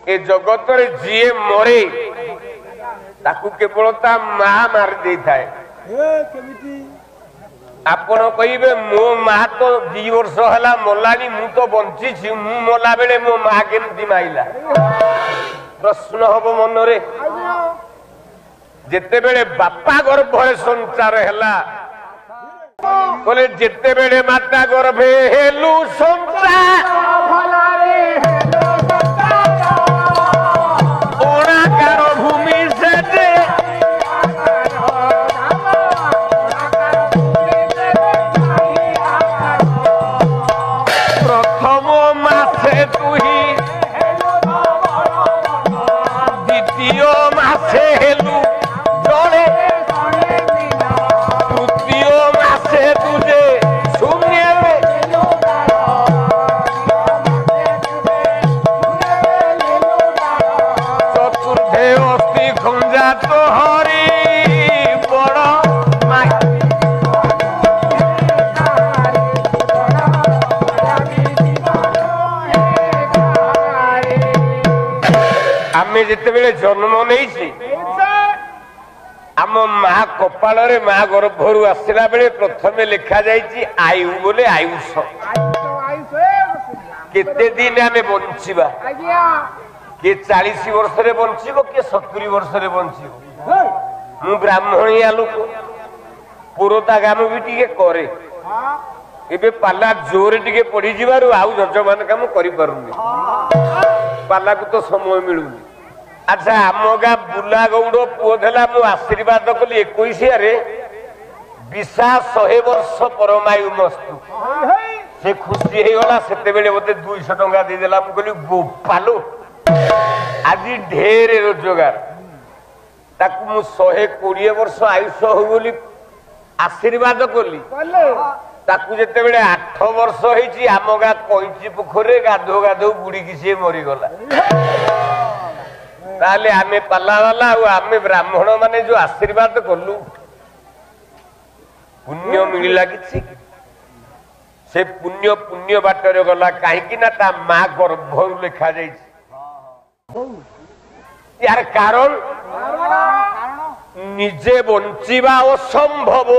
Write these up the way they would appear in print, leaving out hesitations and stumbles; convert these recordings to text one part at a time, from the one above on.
ए जगत रे जीए मरे ताकू केवल ता मां मार दे थाए आपण कहिबे मो मां तो 2 वर्ष हला मोलानी मु तो बंची छी मु मोला बेले मो मां केमती माइला प्रश्न हबो मन रे जेते बेले बापा गर्भरे संचार हैला बोले जेते बेले माता गर्भे हेलु संचार भला रे ओणाकार भूमि से दे प्रथम मासे तुही द्वितीय मासे हेलु जड़े तृतीय मासे तुझे शून्य चतुर्थे अस्थि खंजा तो हरि बड़ आमे जिते बेले जन्म नहीं आम माँ कपाल माँ गर्भर आसला बेले प्रथम लिखा जाइए आयु बोले आयुष केते दिन आमे बंचिबा किए 40 वर्ष रे बंचिबो किए 70 वर्ष रे बंचिबो मु ब्राह्मणिया लोक पुरोता काम भी टिके करे एबे पाला जोर टिके पड़ी जिबारु आउ जजमान काम करि पारुनी पाला को तो समय मिलुनी अच्छा आम गाँ बुला गौड़ पुओ देला मु आशीर्वाद कली 21 रे विशा 100 वर्ष परमायु मस्तु से खुशी हो गला सेते बेले मते 200 टंका दे देला मु कहली गोपालो आज ढेर रोजगार ताकू मु 120 वर्ष आयुष हो बोली आशीर्वाद कली ताकू जेते बेले 8 वर्ष होईची आम गाँ कइची पोखरे गाधो गाधो बुड़ी की से मरी गला ताले आमे पाला वाला आमे ब्राह्मण माने जो आशीर्वाद कलु पुण्य मिलला किछि से पुण्य पुण्य बाटर गला कहीं ना ता मां गर्भर लिखा जाय यार कारण निजे बंचिबा असंभव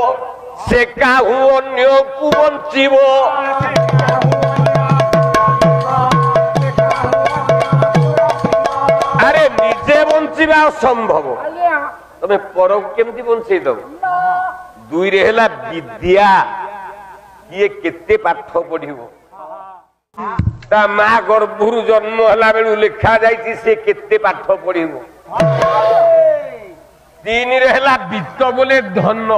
से काहू अन्य को बंचिबो अरे निजे बंचिबा असंभव तमे पर केमती बंचै दब दुई रे हला विद्या ये केते पाठ पढ़िबो ता मां गर्भरु जन्म हला बेलु लिखा जाइछि से केते पाठ पढ़िबो 3 रे हला वित्त बोले धन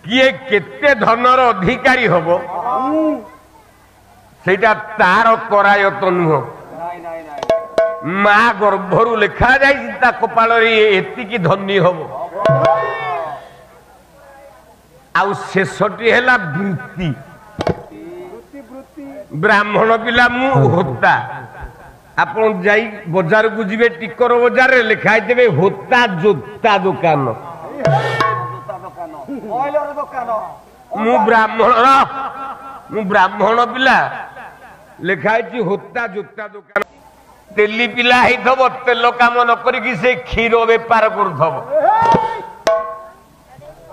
किए केते धनर अधिकारी हबो सेटा तार करायत नुह मां गर्भरु लिखा जाइछि ता कपाल रे एति की धनी हबो आउ शेषटी है वृत्ति ब्राह्मण पिला मु होता आप बजार को जी टिकर बजार लिखाई देवे होता जोता दुकान मु ब्राह्मण पिला लिखाई होता जोता दुकान तेली पिला होइथब तेल काम न करिकी से क्षीर बेपार करथब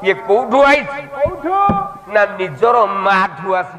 ये कौठु आई ना निजर माँ ठू आसी